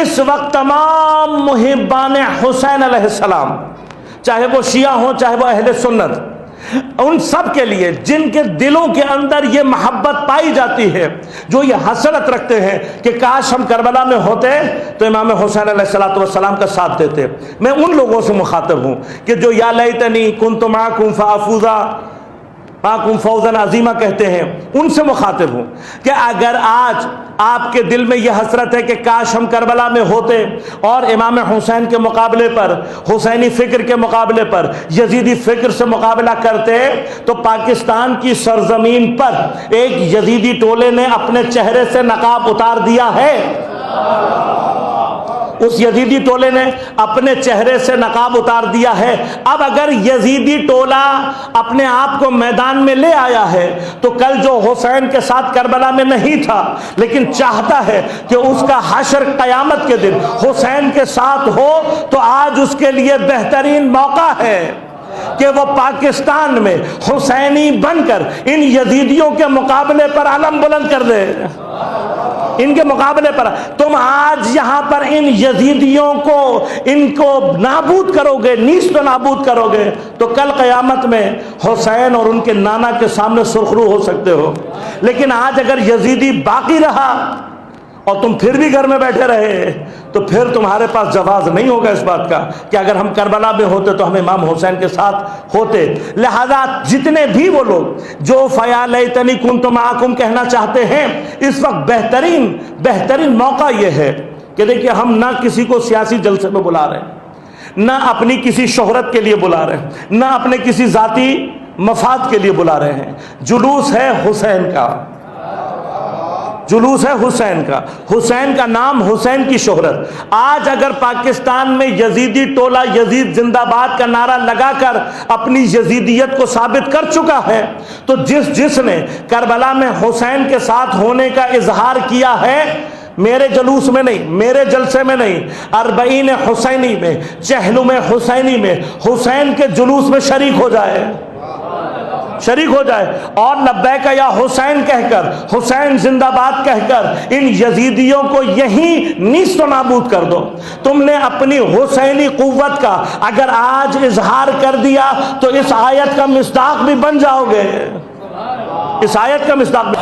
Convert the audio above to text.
اس وقت تمام محبان حسین علیہ السلام، چاہے وہ شیعہ ہوں چاہے وہ اہل سنت، ان سب کے لیے جن کے دلوں کے اندر یہ محبت پائی جاتی ہے، جو یہ حسرت رکھتے ہیں کہ کاش ہم کربلا میں ہوتے تو امام حسین علیہ السلام کا ساتھ دیتے، میں ان لوگوں سے مخاطب ہوں کہ جو یا لیتنی کنت معکم فافوز معکم فوزا عظیمہ کہتے ہیں، ان سے مخاطب ہوں کہ اگر آج آپ کے دل میں یہ حسرت ہے کہ کاش ہم کربلا میں ہوتے اور امام حسین کے مقابلے پر، حسینی فکر کے مقابلے پر یزیدی فکر سے مقابلہ کرتے، تو پاکستان کی سرزمین پر ایک یزیدی ٹولے نے اپنے چہرے سے نقاب اتار دیا ہے۔ اس یزیدی ٹولے نے اپنے چہرے سے نقاب اتار دیا ہے۔ اب اگر یزیدی ٹولہ اپنے آپ کو میدان میں لے آیا ہے تو کل جو حسین کے ساتھ کربلا میں نہیں تھا لیکن چاہتا ہے کہ اس کا حشر قیامت کے دن حسین کے ساتھ ہو، تو آج اس کے لیے بہترین موقع ہے کہ وہ پاکستان میں حسینی بن کر ان یزیدیوں کے مقابلے پر علم بلند کر دے۔ ان کے مقابلے پر تم آج یہاں پر ان یزیدیوں کو، ان کو نابود کرو گے، نیست و نابود کرو گے، تو کل قیامت میں حسین اور ان کے نانا کے سامنے سرخرو ہو سکتے ہو۔ لیکن آج اگر یزیدی باقی رہا اور تم پھر بھی گھر میں بیٹھے رہے تو پھر تمہارے پاس جواز نہیں ہوگا اس بات کا کہ اگر ہم کربلا میں ہوتے تو ہم امام حسین کے ساتھ ہوتے۔ لہذا جتنے بھی وہ لوگ جو فیا لیتنی کنت معکم کہنا چاہتے ہیں، اس وقت بہترین موقع یہ ہے کہ دیکھیں ہم نہ کسی کو سیاسی جلسے میں بلا رہے ہیں، نہ اپنی کسی شہرت کے لیے بلا رہے ہیں، نہ اپنے کسی ذاتی مفاد کے لیے بلا رہے ہیں۔ جلوس ہے حسین کا، جلوس ہے حسین کا، حسین کا نام، حسین کی شہرت۔ آج اگر پاکستان میں یزیدی ٹولہ یزید زندہ باد کا نعرہ لگا کر اپنی یزیدیت کو ثابت کر چکا ہے، تو جس نے کربلا میں حسین کے ساتھ ہونے کا اظہار کیا ہے، میرے جلوس میں نہیں، میرے جلسے میں نہیں، اربعین حسینی میں، چہلم حسینی میں حسین کے جلوس میں شریک ہو جائے اور لبیک یا حسین کہہ کر، حسین زندہ باد کہہ کر ان یزیدیوں کو یہیں نیست و نابود کر دو۔ تم نے اپنی حسینی قوت کا اگر آج اظہار کر دیا تو اس آیت کا مصداق بھی بن جاؤ گے، اس آیت کا مصداق بھی۔